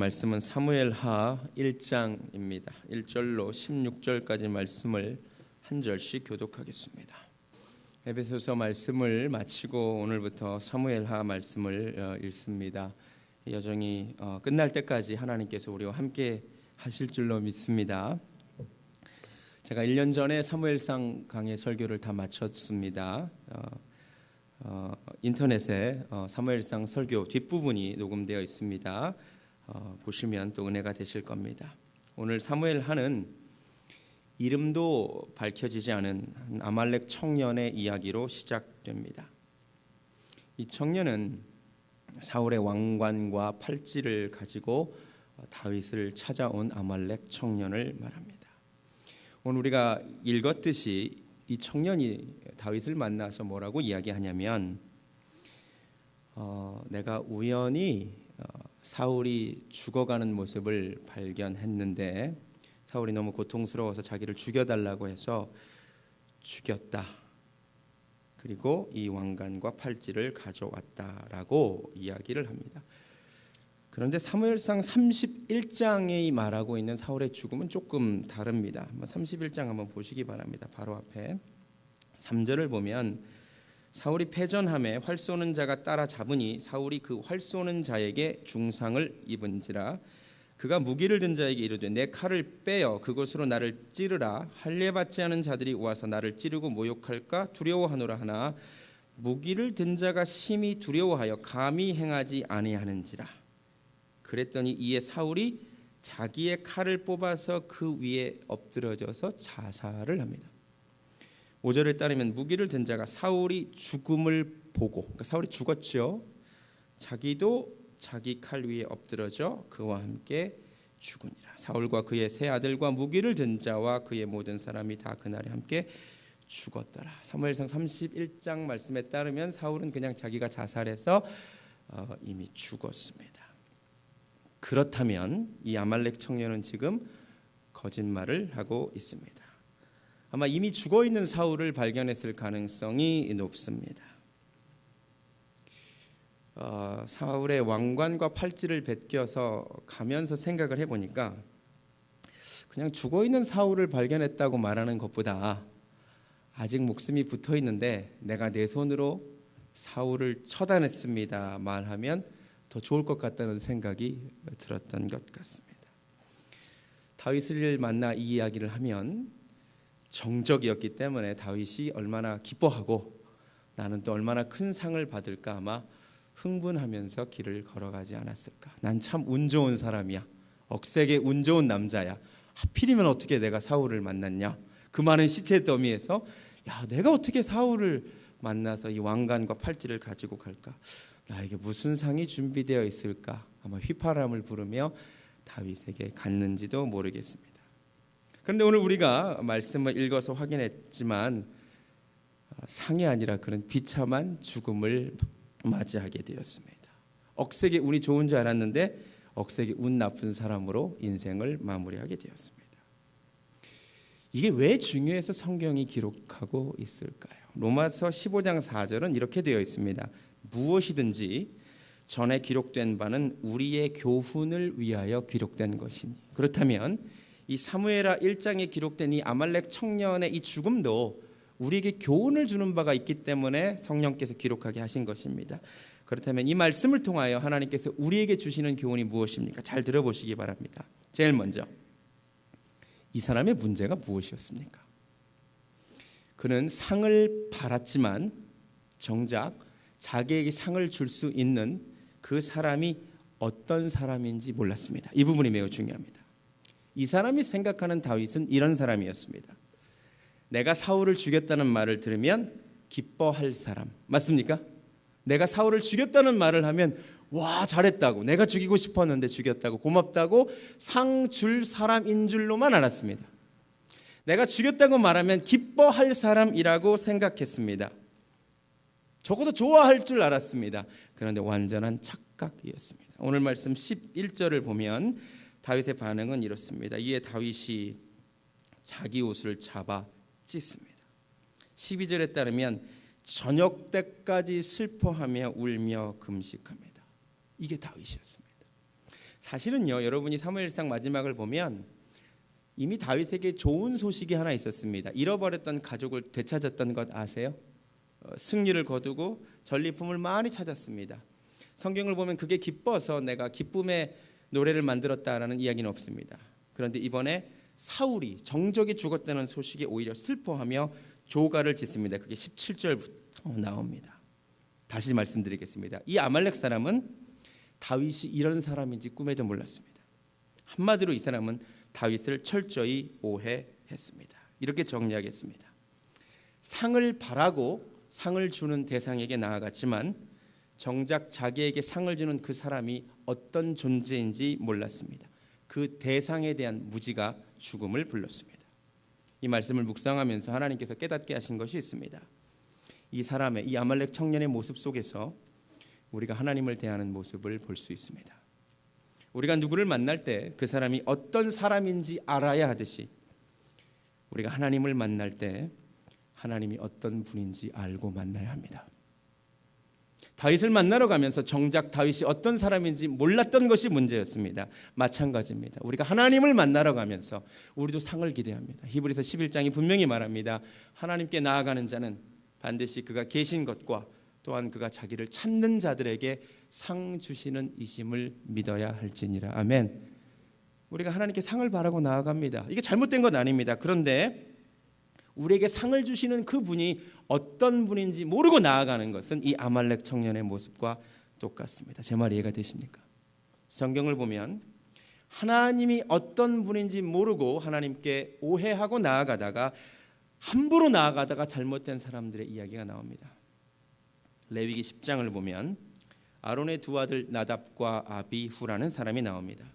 말씀은 사무엘하 1장입니다. 1절로 16절까지 말씀을 한 절씩 교독하겠습니다. 에베소서 말씀을 마치고 오늘부터 사무엘하 말씀을 읽습니다. 여정이 끝날 때까지 하나님께서 우리와 함께 하실 줄로 믿습니다. 제가 1년 전에 사무엘상 강의 설교를 다 마쳤습니다. 인터넷에 사무엘상 설교 뒷부분이 녹음되어 있습니다. 보시면 또 은혜가 되실 겁니다. 오늘 사무엘하는 이름도 밝혀지지 않은 아말렉 청년의 이야기로 시작됩니다. 이 청년은 사울의 왕관과 팔찌를 가지고 다윗을 찾아온 아말렉 청년을 말합니다. 오늘 우리가 읽었듯이 이 청년이 다윗을 만나서 뭐라고 이야기하냐면 내가 우연히 사울이 죽어가는 모습을 발견했는데 사울이 너무 고통스러워서 자기를 죽여달라고 해서 죽였다. 그리고 이 왕관과 팔찌를 가져왔다라고 이야기를 합니다. 그런데 사무엘상 31장에 말하고 있는 사울의 죽음은 조금 다릅니다. 한번 31장 한번 보시기 바랍니다. 바로 앞에 3절을 보면 사울이 패전함에 활 쏘는 자가 따라잡으니 사울이 그 활 쏘는 자에게 중상을 입은지라 그가 무기를 든 자에게 이르되 내 칼을 빼어 그것으로 나를 찌르라 할례 받지 않은 자들이 와서 나를 찌르고 모욕할까 두려워하노라 하나 무기를 든 자가 심히 두려워하여 감히 행하지 아니하는지라. 그랬더니 이에 사울이 자기의 칼을 뽑아서 그 위에 엎드러져서 자살을 합니다. 5절을 따르면 무기를 든 자가 사울이 죽음을 보고, 그러니까 사울이 죽었죠. 자기도 자기 칼 위에 엎드러져 그와 함께 죽으니라. 사울과 그의 세 아들과 무기를 든 자와 그의 모든 사람이 다 그날에 함께 죽었더라. 사무엘상 31장 말씀에 따르면 사울은 그냥 자기가 자살해서 이미 죽었습니다. 그렇다면 이 아말렉 청년은 지금 거짓말을 하고 있습니다. 아마 이미 죽어있는 사울을 발견했을 가능성이 높습니다. 사울의 왕관과 팔찌를 베껴서 가면서 생각을 해보니까 그냥 죽어있는 사울을 발견했다고 말하는 것보다 아직 목숨이 붙어있는데 내가 내 손으로 사울을 처단했습니다 말하면 더 좋을 것 같다는 생각이 들었던 것 같습니다. 다윗을 만나 이 이야기를 하면 정적이었기 때문에 다윗이 얼마나 기뻐하고 나는 또 얼마나 큰 상을 받을까 아마 흥분하면서 길을 걸어가지 않았을까. 난 참 운 좋은 사람이야. 억세게 운 좋은 남자야. 하필이면 어떻게 내가 사울을 만났냐. 그 많은 시체 더미에서 야 내가 어떻게 사울을 만나서 이 왕관과 팔찌를 가지고 갈까. 나에게 무슨 상이 준비되어 있을까. 아마 휘파람을 부르며 다윗에게 갔는지도 모르겠습니다. 그런데 오늘 우리가 말씀을 읽어서 확인했지만 상이 아니라 그런 비참한 죽음을 맞이하게 되었습니다. 억세게 운이 좋은 줄 알았는데 억세게 운 나쁜 사람으로 인생을 마무리하게 되었습니다. 이게 왜 중요해서 성경이 기록하고 있을까요? 로마서 15장 4절은 이렇게 되어 있습니다. 무엇이든지 전에 기록된 바는 우리의 교훈을 위하여 기록된 것이니. 그렇다면 이 사무엘하 1장에 기록된 이 아말렉 청년의 이 죽음도 우리에게 교훈을 주는 바가 있기 때문에 성령께서 기록하게 하신 것입니다. 그렇다면 이 말씀을 통하여 하나님께서 우리에게 주시는 교훈이 무엇입니까? 잘 들어보시기 바랍니다. 제일 먼저 이 사람의 문제가 무엇이었습니까? 그는 상을 받았지만 정작 자기에게 상을 줄 수 있는 그 사람이 어떤 사람인지 몰랐습니다. 이 부분이 매우 중요합니다. 이 사람이 생각하는 다윗은 이런 사람이었습니다. 내가 사울을 죽였다는 말을 들으면 기뻐할 사람. 맞습니까? 내가 사울을 죽였다는 말을 하면 와 잘했다고 내가 죽이고 싶었는데 죽였다고 고맙다고 상 줄 사람인 줄로만 알았습니다. 내가 죽였다고 말하면 기뻐할 사람이라고 생각했습니다. 적어도 좋아할 줄 알았습니다. 그런데 완전한 착각이었습니다. 오늘 말씀 11절을 보면 다윗의 반응은 이렇습니다. 이에 다윗이 자기 옷을 잡아 찢습니다. 12절에 따르면 저녁 때까지 슬퍼하며 울며 금식합니다. 이게 다윗이었습니다. 사실은요, 여러분이 사무엘상 마지막을 보면 이미 다윗에게 좋은 소식이 하나 있었습니다. 잃어버렸던 가족을 되찾았던 것 아세요? 승리를 거두고 전리품을 많이 찾았습니다. 성경을 보면 그게 기뻐서 내가 기쁨의 노래를 만들었다라는 이야기는 없습니다. 그런데 이번에 사울이 정적이 죽었다는 소식에 오히려 슬퍼하며 조가를 짓습니다. 그게 17절부터 나옵니다. 다시 말씀드리겠습니다. 이 아말렉 사람은 다윗이 이런 사람인지 꿈에도 몰랐습니다. 한마디로 이 사람은 다윗을 철저히 오해했습니다. 이렇게 정리하겠습니다. 상을 바라고 상을 주는 대상에게 나아갔지만 정작 자기에게 상을 주는 그 사람이 어떤 존재인지 몰랐습니다. 그 대상에 대한 무지가 죽음을 불렀습니다. 이 말씀을 묵상하면서 하나님께서 깨닫게 하신 것이 있습니다. 이 사람의, 이 아말렉 청년의 모습 속에서 우리가 하나님을 대하는 모습을 볼 수 있습니다. 우리가 누구를 만날 때 그 사람이 어떤 사람인지 알아야 하듯이 우리가 하나님을 만날 때 하나님이 어떤 분인지 알고 만나야 합니다. 다윗을 만나러 가면서 정작 다윗이 어떤 사람인지 몰랐던 것이 문제였습니다. 마찬가지입니다. 우리가 하나님을 만나러 가면서 우리도 상을 기대합니다. 히브리서 11장이 분명히 말합니다. 하나님께 나아가는 자는 반드시 그가 계신 것과 또한 그가 자기를 찾는 자들에게 상 주시는 이심을 믿어야 할지니라. 아멘. 우리가 하나님께 상을 바라고 나아갑니다. 이게 잘못된 건 아닙니다. 그런데 우리에게 상을 주시는 그 분이 어떤 분인지 모르고 나아가는 것은 이 아말렉 청년의 모습과 똑같습니다. 제 말 이해가 되십니까? 성경을 보면 하나님이 어떤 분인지 모르고 하나님께 오해하고 나아가다가 함부로 나아가다가 잘못된 사람들의 이야기가 나옵니다. 레위기 10장을 보면 아론의 두 아들 나답과 아비후라는 사람이 나옵니다.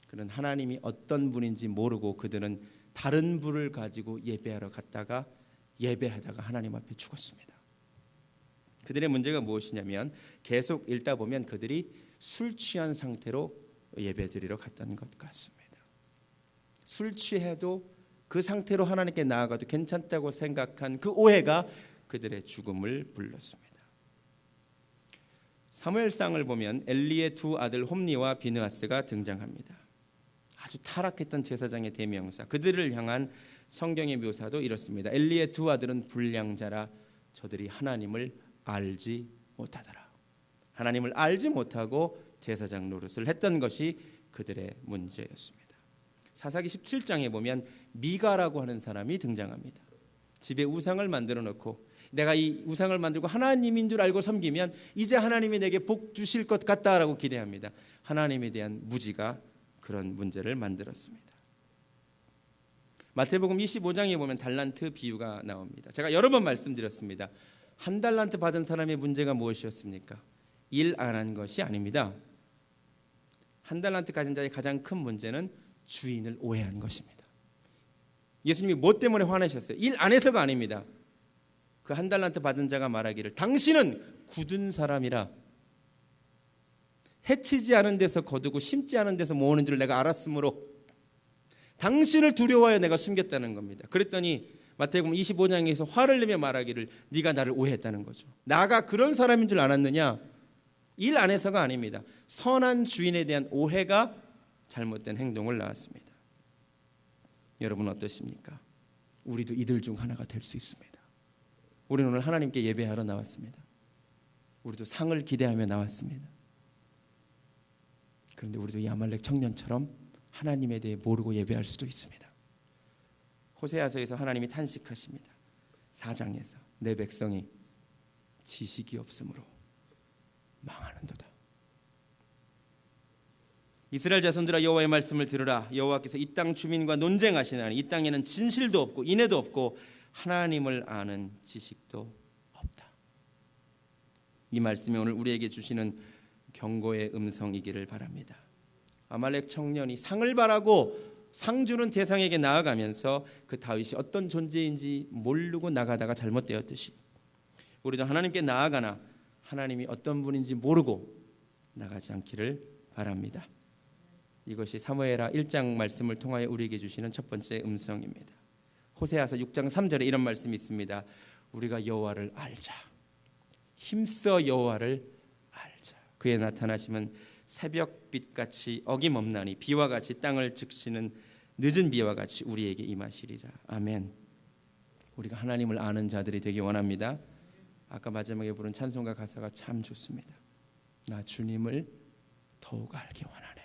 그는 하나님이 어떤 분인지 모르고 그들은 다른 불을 가지고 예배하러 갔다가 예배하다가 하나님 앞에 죽었습니다. 그들의 문제가 무엇이냐면 계속 읽다 보면 그들이 술 취한 상태로 예배드리러 갔다는 것 같습니다. 술 취해도 그 상태로 하나님께 나아가도 괜찮다고 생각한 그 오해가 그들의 죽음을 불렀습니다. 사무엘상을 보면 엘리의 두 아들 홈니와 비느하스가 등장합니다. 아주 타락했던 제사장의 대명사, 그들을 향한 성경의 묘사도 이렇습니다. 엘리의 두 아들은 불량자라 저들이 하나님을 알지 못하더라. 하나님을 알지 못하고 제사장 노릇을 했던 것이 그들의 문제였습니다. 사사기 17장에 보면 미가라고 하는 사람이 등장합니다. 집에 우상을 만들어 놓고 내가 이 우상을 만들고 하나님인 줄 알고 섬기면 이제 하나님이 내게 복 주실 것 같다라고 기대합니다. 하나님에 대한 무지가 그런 문제를 만들었습니다. 마태복음 25장에 보면 달란트 비유가 나옵니다. 제가 여러 번 말씀드렸습니다. 한 달란트 받은 사람의 문제가 무엇이었습니까? 일 안 한 것이 아닙니다. 한 달란트 가진 자의 가장 큰 문제는 주인을 오해한 것입니다. 예수님이 뭐 때문에 화내셨어요? 일 안 해서가 아닙니다. 그 한 달란트 받은 자가 말하기를 당신은 굳은 사람이라 해치지 않은 데서 거두고 심지 않은 데서 모으는 줄 내가 알았으므로 당신을 두려워하여 내가 숨겼다는 겁니다. 그랬더니 마태복음 25장에서 화를 내며 말하기를 네가 나를 오해했다는 거죠. 나가 그런 사람인 줄 알았느냐? 일 안 해서가 아닙니다. 선한 주인에 대한 오해가 잘못된 행동을 낳았습니다. 여러분 어떠십니까? 우리도 이들 중 하나가 될 수 있습니다. 우리는 오늘 하나님께 예배하러 나왔습니다. 우리도 상을 기대하며 나왔습니다. 그런데 우리도 이 아말렉 청년처럼 하나님에 대해 모르고 예배할 수도 있습니다. 호세아서에서 하나님이 탄식하십니다. 4장에서 내 백성이 지식이 없으므로 망하는도다. 이스라엘 자손들아 여호와의 말씀을 들으라. 여호와께서 이 땅 주민과 논쟁하시나니 이 땅에는 진실도 없고 인애도 없고 하나님을 아는 지식도 없다. 이 말씀이 오늘 우리에게 주시는 경고의 음성이기를 바랍니다. 아말렉 청년이 상을 바라고 상 주는 대상에게 나아가면서 그 다윗이 어떤 존재인지 모르고 나가다가 잘못되었듯이 우리도 하나님께 나아가나 하나님이 어떤 분인지 모르고 나가지 않기를 바랍니다. 이것이 사무엘하 1장 말씀을 통하여 우리에게 주시는 첫 번째 음성입니다. 호세아서 6장 3절에 이런 말씀이 있습니다. 우리가 여호와를 알자. 힘써 여호와를 알자. 그의 나타나심은 새벽빛같이 어김없나니 비와 같이 땅을 적시는 늦은 비와 같이 우리에게 임하시리라. 아멘. 우리가 하나님을 아는 자들이 되기 원합니다. 아까 마지막에 부른 찬송가 가사가 참 좋습니다. 나 주님을 더욱 알기 원하네.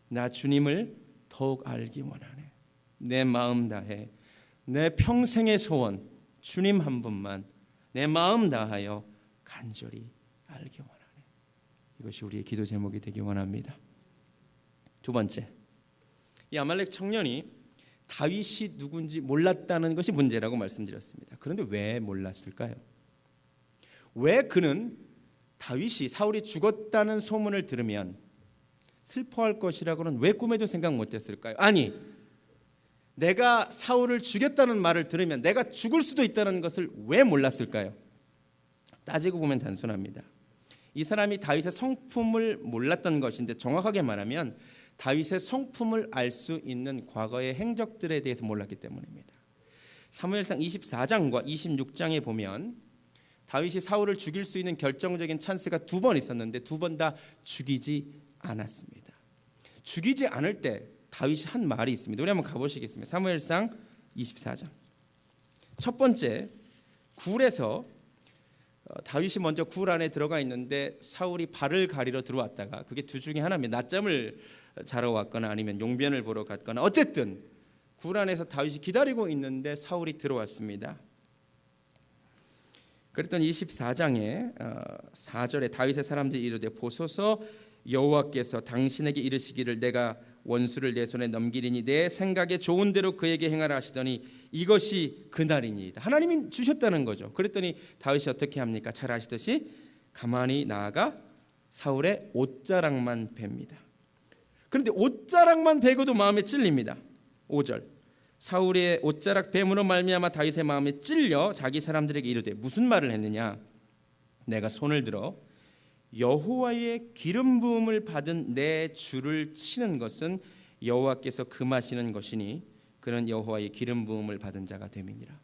나 주님을 더욱 알기 원하네. 내 마음 다해 내 평생의 소원 주님 한 분만 내 마음 다하여 간절히 알기 원하네. 이것이 우리의 기도 제목이 되기 원합니다. 두 번째, 이 아말렉 청년이 다윗이 누군지 몰랐다는 것이 문제라고 말씀드렸습니다. 그런데 왜 몰랐을까요? 왜 그는 다윗이 사울이 죽었다는 소문을 들으면 슬퍼할 것이라고는 왜 꿈에도 생각 못했을까요? 아니, 내가 사울을 죽였다는 말을 들으면 내가 죽을 수도 있다는 것을 왜 몰랐을까요? 따지고 보면 단순합니다. 이 사람이 다윗의 성품을 몰랐던 것인데, 정확하게 말하면 다윗의 성품을 알 수 있는 과거의 행적들에 대해서 몰랐기 때문입니다. 사무엘상 24장과 26장에 보면 다윗이 사울을 죽일 수 있는 결정적인 찬스가 두 번 있었는데 두 번 다 죽이지 않았습니다. 죽이지 않을 때 다윗이 한 말이 있습니다. 우리 한번 가보시겠습니다. 사무엘상 24장. 첫 번째, 굴에서 다윗이 먼저 굴 안에 들어가 있는데 사울이 발을 가리러 들어왔다가, 그게 두 중에 하나입니다. 낮잠을 자러 왔거나 아니면 용변을 보러 갔거나, 어쨌든 굴 안에서 다윗이 기다리고 있는데 사울이 들어왔습니다. 그랬더니 24장에 4절에 다윗의 사람들이 이르되 보소서 여호와께서 당신에게 이르시기를 내가 원수를 내 손에 넘기리니 내 생각에 좋은 대로 그에게 행하라 하시더니 이것이 그날이니이다. 하나님이 주셨다는 거죠. 그랬더니 다윗이 어떻게 합니까? 잘 아시듯이 가만히 나아가 사울의 옷자락만 뱀니다. 그런데 옷자락만 베고도 마음에 찔립니다. 5절, 사울의 옷자락 뱀으로 말미암아 다윗의 마음에 찔려 자기 사람들에게 이르되, 무슨 말을 했느냐? 내가 손을 들어 여호와의 기름 부음을 받은 내 주를 치는 것은 여호와께서 금하시는 것이니 그는 여호와의 기름 부음을 받은 자가 됨이니라.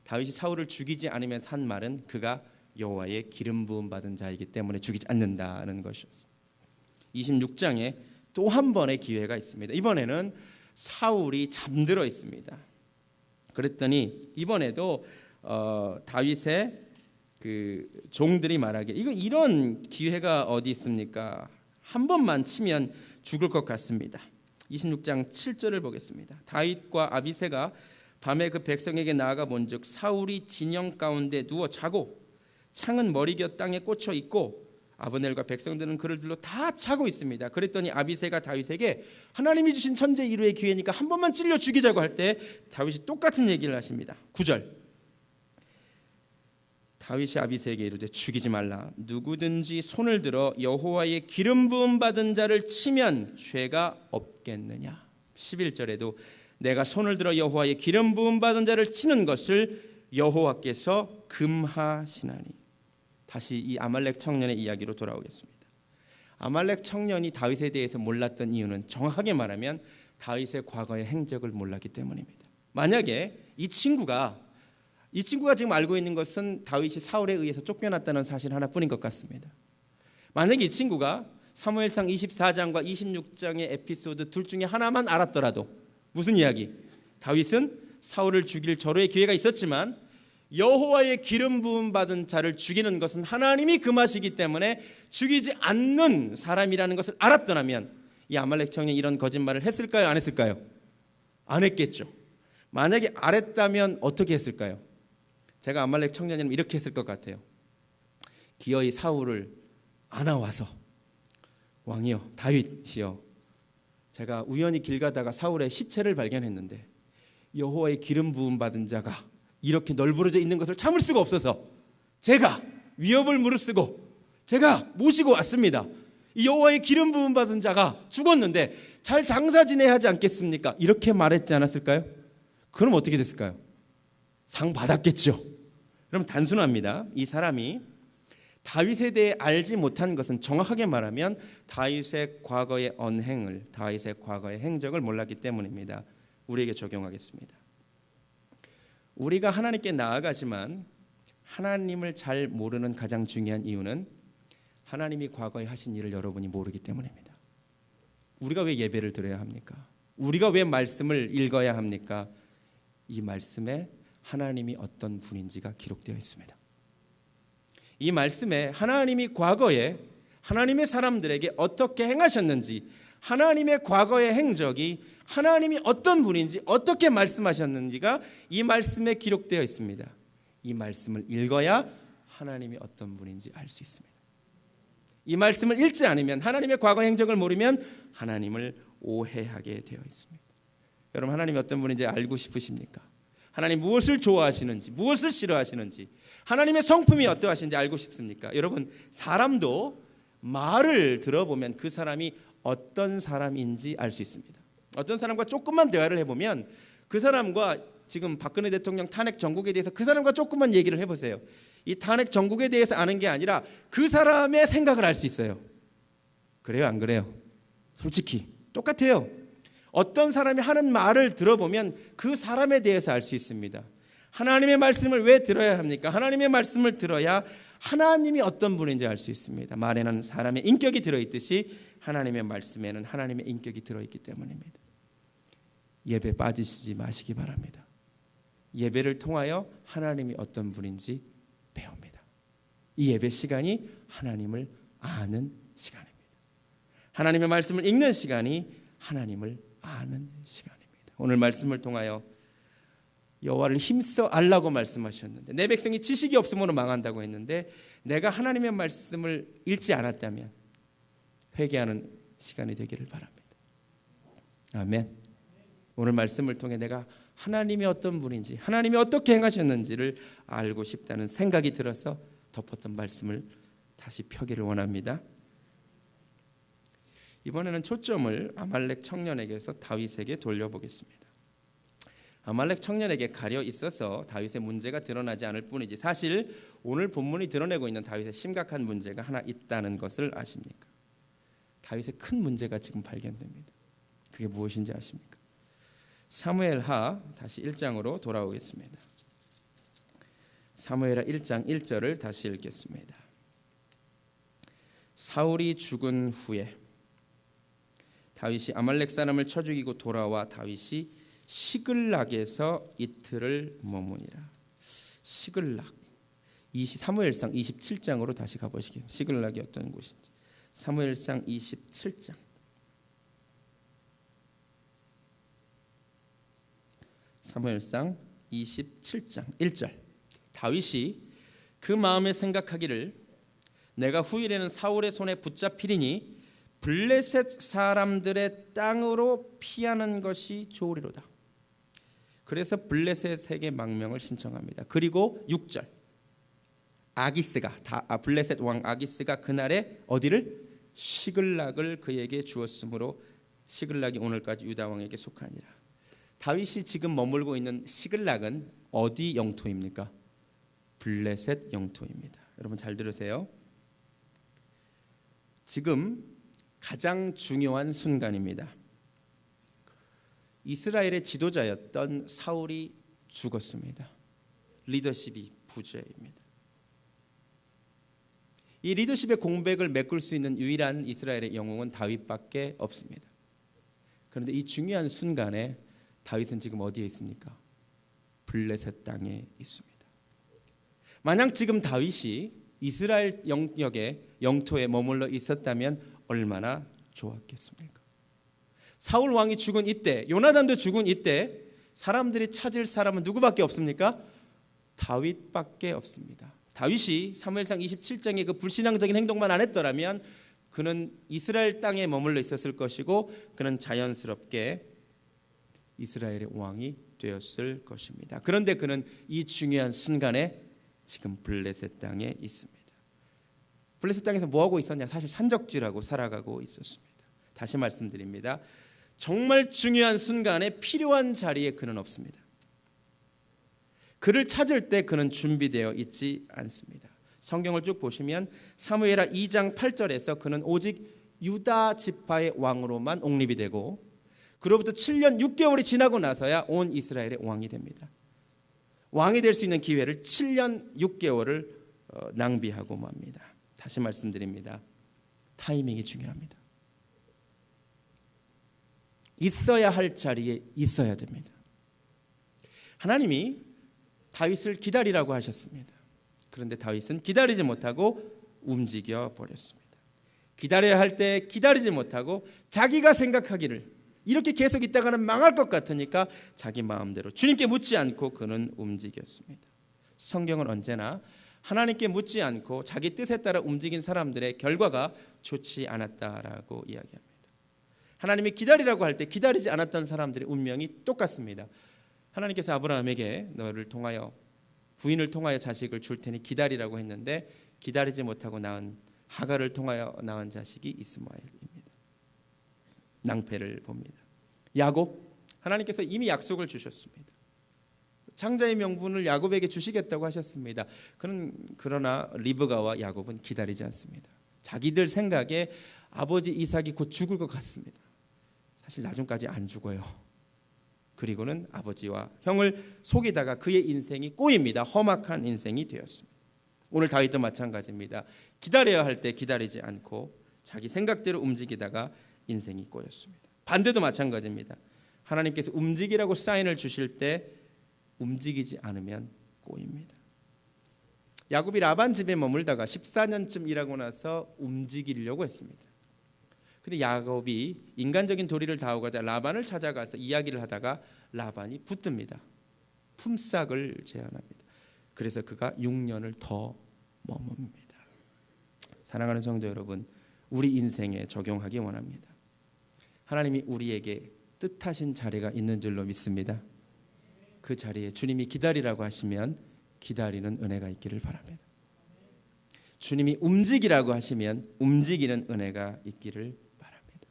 다윗이 사울을 죽이지 않으면서 한 말은 그가 여호와의 기름 부음 받은 자이기 때문에 죽이지 않는다는 것이었습니다. 26장에 또 한 번의 기회가 있습니다. 이번에는 사울이 잠들어 있습니다. 그랬더니 이번에도 다윗의 그 종들이 말하기를, 이런 기회가 어디 있습니까? 한 번만 치면 죽을 것 같습니다. 26장 7절을 보겠습니다. 다윗과 아비새가 밤에 그 백성에게 나아가 본즉 사울이 진영 가운데 누워 자고 창은 머리곁 땅에 꽂혀 있고 아브넬과 백성들은 그를 둘러 다 자고 있습니다. 그랬더니 아비새가 다윗에게 하나님이 주신 천재 이루의 기회니까 한 번만 찔러 죽이자고 할 때 다윗이 똑같은 얘기를 하십니다. 9절, 다윗이 아비새에게 이르되 죽이지 말라. 누구든지 손을 들어 여호와의 기름 부음 받은 자를 치면 죄가 없겠느냐. 11절에도 내가 손을 들어 여호와의 기름 부음 받은 자를 치는 것을 여호와께서 금하시나니. 다시 이 아말렉 청년의 이야기로 돌아오겠습니다. 아말렉 청년이 다윗에 대해서 몰랐던 이유는 정확하게 말하면 다윗의 과거의 행적을 몰랐기 때문입니다. 만약에 이 친구가 지금 알고 있는 것은 다윗이 사울에 의해서 쫓겨났다는 사실 하나뿐인 것 같습니다. 만약에 이 친구가 사무엘상 24장과 26장의 에피소드 둘 중에 하나만 알았더라도, 무슨 이야기? 다윗은 사울을 죽일 절호의 기회가 있었지만 여호와의 기름 부음 받은 자를 죽이는 것은 하나님이 금하시기 때문에 죽이지 않는 사람이라는 것을 알았더라면 이 아말렉 청년이 이런 거짓말을 했을까요? 안 했을까요? 안 했겠죠. 만약에 알았다면 어떻게 했을까요? 제가 아말렉 청년이라면 이렇게 했을 것 같아요. 기어이 사울을 안아와서, 왕이여, 다윗이여, 제가 우연히 길 가다가 사울의 시체를 발견했는데 여호와의 기름 부음 받은 자가 이렇게 널브러져 있는 것을 참을 수가 없어서 제가 위협을 무릅쓰고 제가 모시고 왔습니다. 이 여호와의 기름 부음 받은 자가 죽었는데 잘 장사 지내야 하지 않겠습니까? 이렇게 말했지 않았을까요? 그럼 어떻게 됐을까요? 상 받았겠죠. 그럼 단순합니다. 이 사람이 다윗에 대해 알지 못한 것은 정확하게 말하면 다윗의 과거의 언행을, 다윗의 과거의 행적을 몰랐기 때문입니다. 우리에게 적용하겠습니다. 우리가 하나님께 나아가지만 하나님을 잘 모르는 가장 중요한 이유는 하나님이 과거에 하신 일을 여러분이 모르기 때문입니다. 우리가 왜 예배를 드려야 합니까? 우리가 왜 말씀을 읽어야 합니까? 이 말씀에 하나님이 어떤 분인지가 기록되어 있습니다. 이 말씀에 하나님이 과거에 하나님의 사람들에게 어떻게 행하셨는지, 하나님의 과거의 행적이 하나님이 어떤 분인지, 어떻게 말씀하셨는지가 이 말씀에 기록되어 있습니다. 이 말씀을 읽어야 하나님이 어떤 분인지 알 수 있습니다. 이 말씀을 읽지 않으면, 하나님의 과거 행적을 모르면 하나님을 오해하게 되어 있습니다. 여러분, 하나님이 어떤 분인지 알고 싶으십니까? 하나님 무엇을 좋아하시는지, 무엇을 싫어하시는지, 하나님의 성품이 어떠하신지 알고 싶습니까? 여러분, 사람도 말을 들어보면 그 사람이 어떤 사람인지 알 수 있습니다. 어떤 사람과 조금만 대화를 해보면 그 사람과, 지금 박근혜 대통령 탄핵 정국에 대해서 그 사람과 조금만 얘기를 해보세요. 이 탄핵 정국에 대해서 아는 게 아니라 그 사람의 생각을 알 수 있어요. 그래요, 안 그래요? 솔직히 똑같아요. 어떤 사람이 하는 말을 들어보면 그 사람에 대해서 알 수 있습니다. 하나님의 말씀을 왜 들어야 합니까? 하나님의 말씀을 들어야 하나님이 어떤 분인지 알 수 있습니다. 말에는 사람의 인격이 들어있듯이 하나님의 말씀에는 하나님의 인격이 들어있기 때문입니다. 예배 빠지시지 마시기 바랍니다. 예배를 통하여 하나님이 어떤 분인지 배웁니다. 이 예배 시간이 하나님을 아는 시간입니다. 하나님의 말씀을 읽는 시간이 하나님을 아는 시간입니다. 오늘 말씀을 통하여 여호와를 힘써 알라고 말씀하셨는데, 내 백성이 지식이 없으므로 망한다고 했는데, 내가 하나님의 말씀을 읽지 않았다면 회개하는 시간이 되기를 바랍니다. 아멘. 오늘 말씀을 통해 내가 하나님이 어떤 분인지, 하나님이 어떻게 행하셨는지를 알고 싶다는 생각이 들어서 덮었던 말씀을 다시 펴기를 원합니다. 이번에는 초점을 아말렉 청년에게서 다윗에게 돌려보겠습니다. 아말렉 청년에게 가려 있어서 다윗의 문제가 드러나지 않을 뿐이지, 사실 오늘 본문이 드러내고 있는 다윗의 심각한 문제가 하나 있다는 것을 아십니까? 다윗의 큰 문제가 지금 발견됩니다. 그게 무엇인지 아십니까? 사무엘하 다시 1장으로 돌아오겠습니다. 사무엘하 1장 1절을 다시 읽겠습니다. 사울이 죽은 후에 다윗이 아말렉 사람을 쳐 죽이고 돌아와 다윗이 시글락에서 이틀을 머무니라. 시글락, 사무엘상 27장으로 다시 가보시겠습니다. 시글락이 어떤 곳인지. 사무엘상 27장. 사무엘상 27장 1절. 다윗이 그 마음에 생각하기를 내가 후일에는 사울의 손에 붙잡히리니 블레셋 사람들의 땅으로 피하는 것이 좋으리로다. 그래서 블레셋에게 망명을 신청합니다. 그리고 6절. 블레셋 왕 아기스가 그날에 어디를? 시글락을 그에게 주었으므로 시글락이 오늘까지 유다 왕에게 속하니라. 다윗이 지금 머물고 있는 시글락은 어디 영토입니까? 블레셋 영토입니다. 여러분 잘 들으세요. 지금 가장 중요한 순간입니다. 이스라엘의 지도자였던 사울이 죽었습니다. 리더십이 부재입니다. 이 리더십의 공백을 메꿀 수 있는 유일한 이스라엘의 영웅은 다윗밖에 없습니다. 그런데 이 중요한 순간에 다윗은 지금 어디에 있습니까? 블레셋 땅에 있습니다. 만약 지금 다윗이 이스라엘 영토에 머물러 있었다면 얼마나 좋았겠습니까? 사울 왕이 죽은 이때, 요나단도 죽은 이때 사람들이 찾을 사람은 누구밖에 없습니까? 다윗밖에 없습니다. 다윗이 사무엘상 27장의 그 불신앙적인 행동만 안 했더라면 그는 이스라엘 땅에 머물러 있었을 것이고 그는 자연스럽게 이스라엘의 왕이 되었을 것입니다. 그런데 그는 이 중요한 순간에 지금 블레셋 땅에 있습니다. 블레셋 땅에서 뭐하고 있었냐? 사실 산적질하고 살아가고 있었습니다. 다시 말씀드립니다. 정말 중요한 순간에 필요한 자리에 그는 없습니다. 그를 찾을 때 그는 준비되어 있지 않습니다. 성경을 쭉 보시면 사무엘하 2장 8절에서 그는 오직 유다 지파의 왕으로만 옹립이 되고 그로부터 7년 6개월이 지나고 나서야 온 이스라엘의 왕이 됩니다. 왕이 될 수 있는 기회를 7년 6개월을 낭비하고 맙니다. 다시 말씀드립니다. 타이밍이 중요합니다. 있어야 할 자리에 있어야 됩니다. 하나님이 다윗을 기다리라고 하셨습니다. 그런데 다윗은 기다리지 못하고 움직여 버렸습니다. 기다려야 할 때 기다리지 못하고 자기가 생각하기를 이렇게 계속 있다가는 망할 것 같으니까 자기 마음대로 주님께 묻지 않고 그는 움직였습니다. 성경은 언제나 하나님께 묻지 않고 자기 뜻에 따라 움직인 사람들의 결과가 좋지 않았다라고 이야기합니다. 하나님이 기다리라고 할 때 기다리지 않았던 사람들의 운명이 똑같습니다. 하나님께서 아브라함에게 너를 통하여 부인을 통하여 자식을 줄 테니 기다리라고 했는데 기다리지 못하고 낳은 하갈을 통하여 낳은 자식이 이스마엘입니다. 낭패를 봅니다. 야곱, 하나님께서 이미 약속을 주셨습니다. 장자의 명분을 야곱에게 주시겠다고 하셨습니다. 그러나 리브가와 야곱은 기다리지 않습니다. 자기들 생각에 아버지 이삭이 곧 죽을 것 같습니다. 사실 나중까지 안 죽어요. 그리고는 아버지와 형을 속이다가 그의 인생이 꼬입니다. 험악한 인생이 되었습니다. 오늘 다윗도 마찬가지입니다. 기다려야 할 때 기다리지 않고 자기 생각대로 움직이다가 인생이 꼬였습니다. 반대도 마찬가지입니다. 하나님께서 움직이라고 사인을 주실 때 움직이지 않으면 꼬입니다. 야곱이 라반 집에 머물다가 14년쯤 일하고 나서 움직이려고 했습니다. 근데 야곱이 인간적인 도리를 다하고 가자 라반을 찾아가서 이야기를 하다가 라반이 붙듭니다. 품삯을 제안합니다. 그래서 그가 6년을 더 머뭅니다. 사랑하는 성도 여러분, 우리 인생에 적용하기 원합니다. 하나님이 우리에게 뜻하신 자리가 있는 줄로 믿습니다. 그 자리에 주님이 기다리라고 하시면 기다리는 은혜가 있기를 바랍니다. 주님이 움직이라고 하시면 움직이는 은혜가 있기를 바랍니다.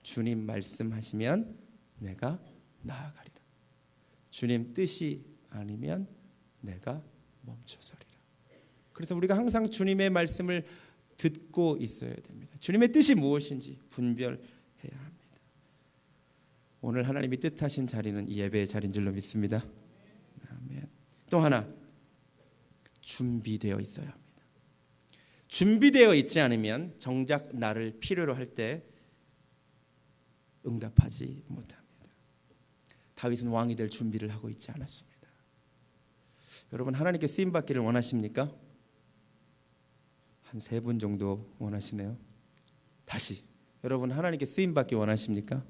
주님 말씀하시면 내가 나아가리라. 주님 뜻이 아니면 내가 멈춰서리라. 그래서 우리가 항상 주님의 말씀을 듣고 있어야 됩니다. 주님의 뜻이 무엇인지 분별해야 합니다. 오늘 하나님이 뜻하신 자리는 이 예배의 자리인 줄로 믿습니다. 아멘. 또 하나, 준비되어 있어야 합니다. 준비되어 있지 않으면 정작 나를 필요로 할 때 응답하지 못합니다. 다윗은 왕이 될 준비를 하고 있지 않았습니다. 여러분, 하나님께 쓰임 받기를 원하십니까? 한 3분 정도 원하시네요. 다시, 여러분 하나님께 쓰임 받기 원하십니까?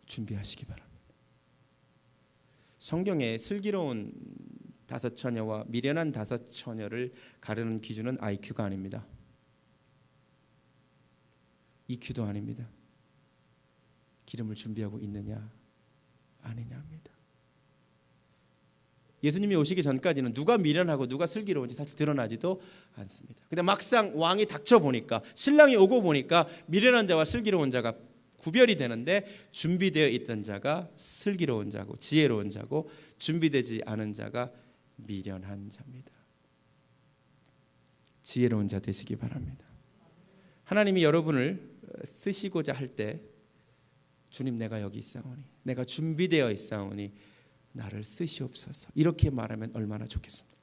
준비하시기 바랍니다. 성경에 슬기로운 5처녀와 미련한 5처녀를 가르는 기준은 IQ가 아닙니다. EQ도 아닙니다. 기름을 준비하고 있느냐 아니냐입니다. 예수님이 오시기 전까지는 누가 미련하고 누가 슬기로운지 사실 드러나지도 않습니다. 근데 막상 왕이 닥쳐보니까, 신랑이 오고 보니까 미련한 자와 슬기로운 자가 구별이 되는데, 준비되어 있던 자가 슬기로운 자고 지혜로운 자고 준비되지 않은 자가 미련한 자입니다. 지혜로운 자 되시기 바랍니다. 하나님이 여러분을 쓰시고자 할 때 주님, 내가 여기 있사오니, 내가 준비되어 있사오니 나를 쓰시옵소서, 이렇게 말하면 얼마나 좋겠습니까?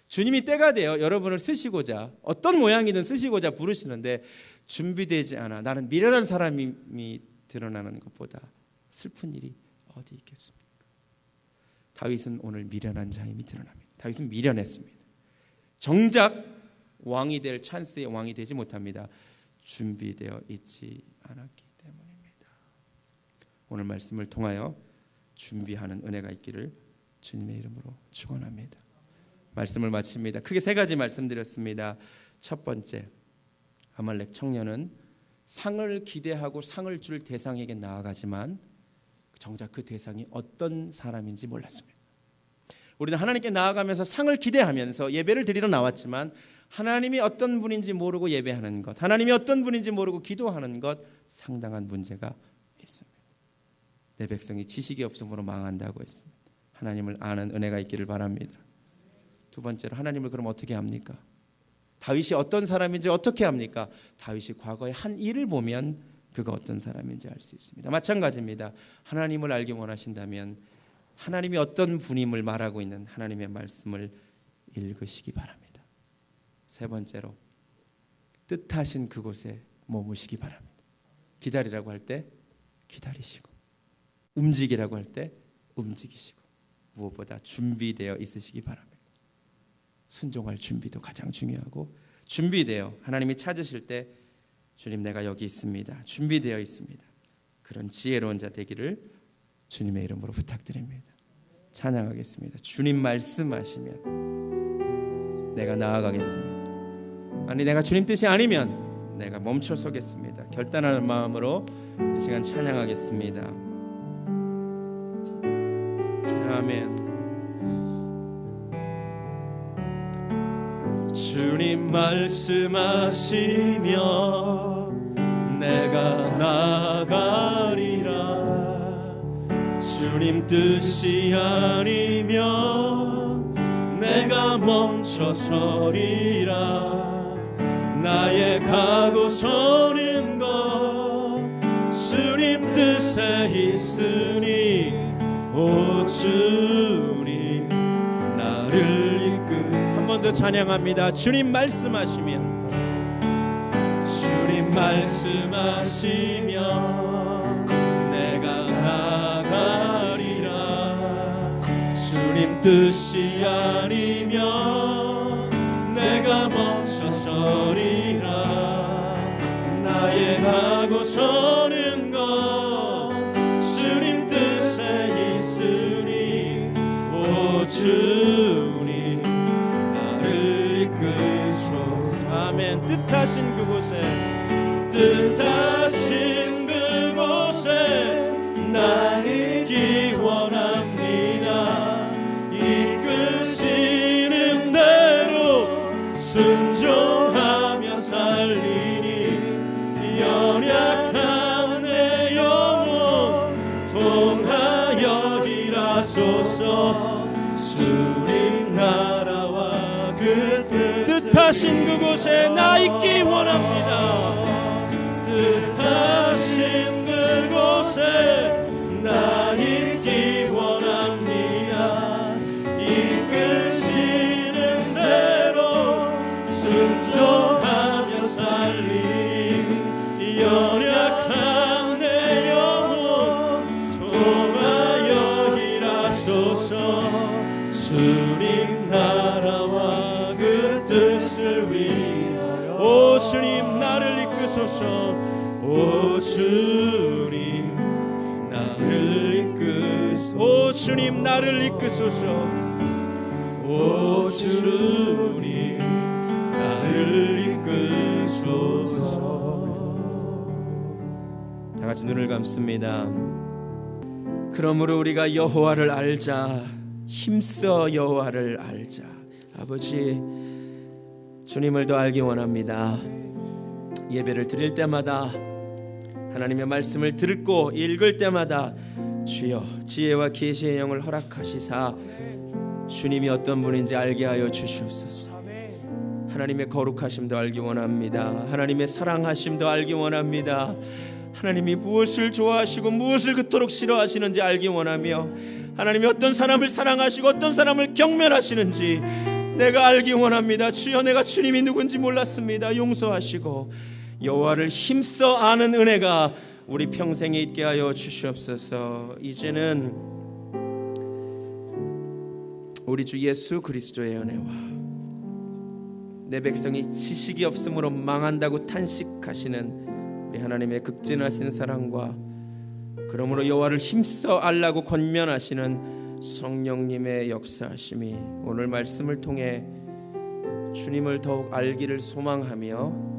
주님이 때가 되어 여러분을 쓰시고자, 어떤 모양이든 쓰시고자 부르시는데 준비되지 않아 나는 미련한 사람이 드러나는 것보다 슬픈 일이 어디 있겠습니까? 다윗은 오늘 미련한 자임이 드러납니다. 다윗은 미련했습니다. 정작 왕이 될 찬스에 왕이 되지 못합니다. 준비되어 있지 않았기 때문입니다. 오늘 말씀을 통하여 준비하는 은혜가 있기를 주님의 이름으로 축원합니다. 말씀을 마칩니다. 크게 3가지 말씀드렸습니다. 첫 번째, 아말렉 청년은 상을 기대하고 상을 줄 대상에게 나아가지만 정작 그 대상이 어떤 사람인지 몰랐습니다. 우리는 하나님께 나아가면서 상을 기대하면서 예배를 드리러 나왔지만 하나님이 어떤 분인지 모르고 예배하는 것, 하나님이 어떤 분인지 모르고 기도하는 것, 상당한 문제가 있습니다. 내 백성이 지식이 없음으로 망한다고 했습니다. 하나님을 아는 은혜가 있기를 바랍니다. 두 번째로, 하나님을 그럼 어떻게 합니까? 다윗이 어떤 사람인지 어떻게 합니까? 다윗이 과거에 한 일을 보면 그가 어떤 사람인지 알 수 있습니다. 마찬가지입니다. 하나님을 알기 원하신다면 하나님이 어떤 분임을 말하고 있는 하나님의 말씀을 읽으시기 바랍니다. 세 번째로 뜻하신 그곳에 머무시기 바랍니다. 기다리라고 할 때 기다리시고, 움직이라고 할 때 움직이시고, 무엇보다 준비되어 있으시기 바랍니다. 순종할 준비도 가장 중요하고, 준비되어 하나님이 찾으실 때 주님 내가 여기 있습니다, 준비되어 있습니다, 그런 지혜로운 자 되기를 주님의 이름으로 부탁드립니다. 찬양하겠습니다. 주님 말씀하시면 내가 나아가겠습니다. 아니 내가 주님 뜻이 아니면 내가 멈춰 서겠습니다. 결단하는 마음으로 이 시간 찬양하겠습니다. 아멘. 주님 말씀하시면 내가 나가리라. 주님 뜻이 아니면 내가 멈춰서리라. 나의 가고 서는 것 주님 뜻에 있으니 오 주님 나를 한 번 더 찬양합니다. 주님 말씀하시면, 주님 말씀하시면 내가 나가리라. 주님 뜻이 아니면 내가 멈춰서리라. 나의 가고 서는 것 주님 뜻에 있으니 오 주님 나를 이끄소서. 아멘. 뜻하신 그곳에, 뜻하신 그곳에 나 있기 원합니다. 이끄시는 대로 순종하며 살리니 연약한 내 영혼 통하여 일하소서. 주님 나라와 그 뜻하신 그곳에 나 있기 원합니다. 뜻하신 그곳에 나 있기 원합니다. 이끄시는 대로 순종하며 살리니 연약한 내 영혼 통하여 일하소서. 주님 나라와 그 뜻을 위하여 오 주님 나를 이끄소서. 오 주님 나를 이끄소서. 오 주님 나를 이끄소서. 오 주님 나를 이끄소서. 다 같이 눈을 감습니다. 그러므로 우리가 여호와를 알자, 힘써 여호와를 알자. 아버지, 주님을 더 알기 원합니다. 예배를 드릴 때마다, 하나님의 말씀을 듣고 읽을 때마다 주여 지혜와 계시의 영을 허락하시사 주님이 어떤 분인지 알게 하여 주시옵소서. 하나님의 거룩하심도 알기 원합니다. 하나님의 사랑하심도 알기 원합니다. 하나님이 무엇을 좋아하시고 무엇을 그토록 싫어하시는지 알기 원하며, 하나님이 어떤 사람을 사랑하시고 어떤 사람을 경멸하시는지 내가 알기 원합니다. 주여, 내가 주님이 누군지 몰랐습니다. 용서하시고 여호와를 힘써 아는 은혜가 우리 평생에 있게 하여 주시옵소서. 이제는 우리 주 예수 그리스도의 은혜와 내 백성이 지식이 없으므로 망한다고 탄식하시는 우리 하나님의 극진하신 사랑과, 그러므로 여호와를 힘써 알라고 권면하시는 성령님의 역사하심이 오늘 말씀을 통해 주님을 더욱 알기를 소망하며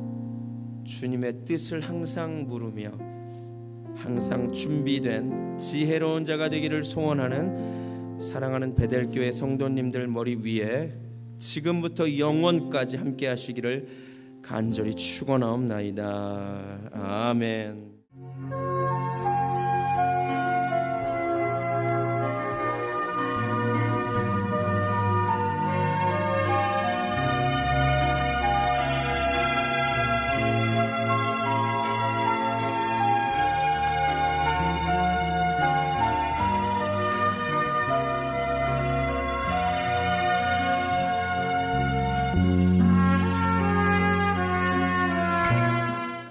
주님의 뜻을 항상 물으며 항상 준비된 지혜로운 자가 되기를 소원하는 사랑하는 베델교회 성도님들 머리 위에 지금부터 영원까지 함께 하시기를 간절히 축원하옵나이다. 아멘.